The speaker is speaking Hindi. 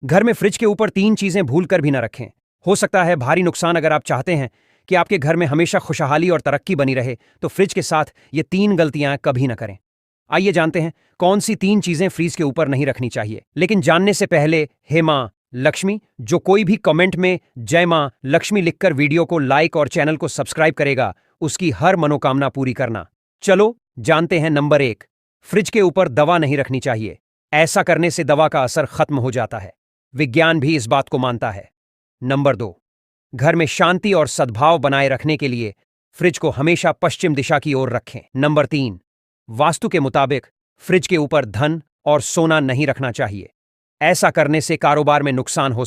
घर में फ्रिज के ऊपर 3 चीजें भूल कर भी न रखें। हो सकता है भारी नुकसान। अगर आप चाहते हैं कि आपके घर में हमेशा खुशहाली और तरक्की बनी रहे तो फ्रिज के साथ ये 3 गलतियां कभी न करें। आइए जानते हैं कौन सी 3 चीजें फ्रीज के ऊपर नहीं रखनी चाहिए। लेकिन जानने से पहले हे मां लक्ष्मी, जो कोई भी कमेंट में जय मां लक्ष्मी लिखकर वीडियो को लाइक और चैनल को सब्सक्राइब करेगा, उसकी हर मनोकामना पूरी करना। चलो जानते हैं। नंबर 1, फ्रिज के ऊपर दवा नहीं रखनी चाहिए। ऐसा करने से दवा का असर खत्म हो जाता है। विज्ञान भी इस बात को मानता है। नंबर 2, घर में शांति और सद्भाव बनाए रखने के लिए फ्रिज को हमेशा पश्चिम दिशा की ओर रखें। नंबर 3, वास्तु के मुताबिक फ्रिज के ऊपर धन और सोना नहीं रखना चाहिए। ऐसा करने से कारोबार में नुकसान हो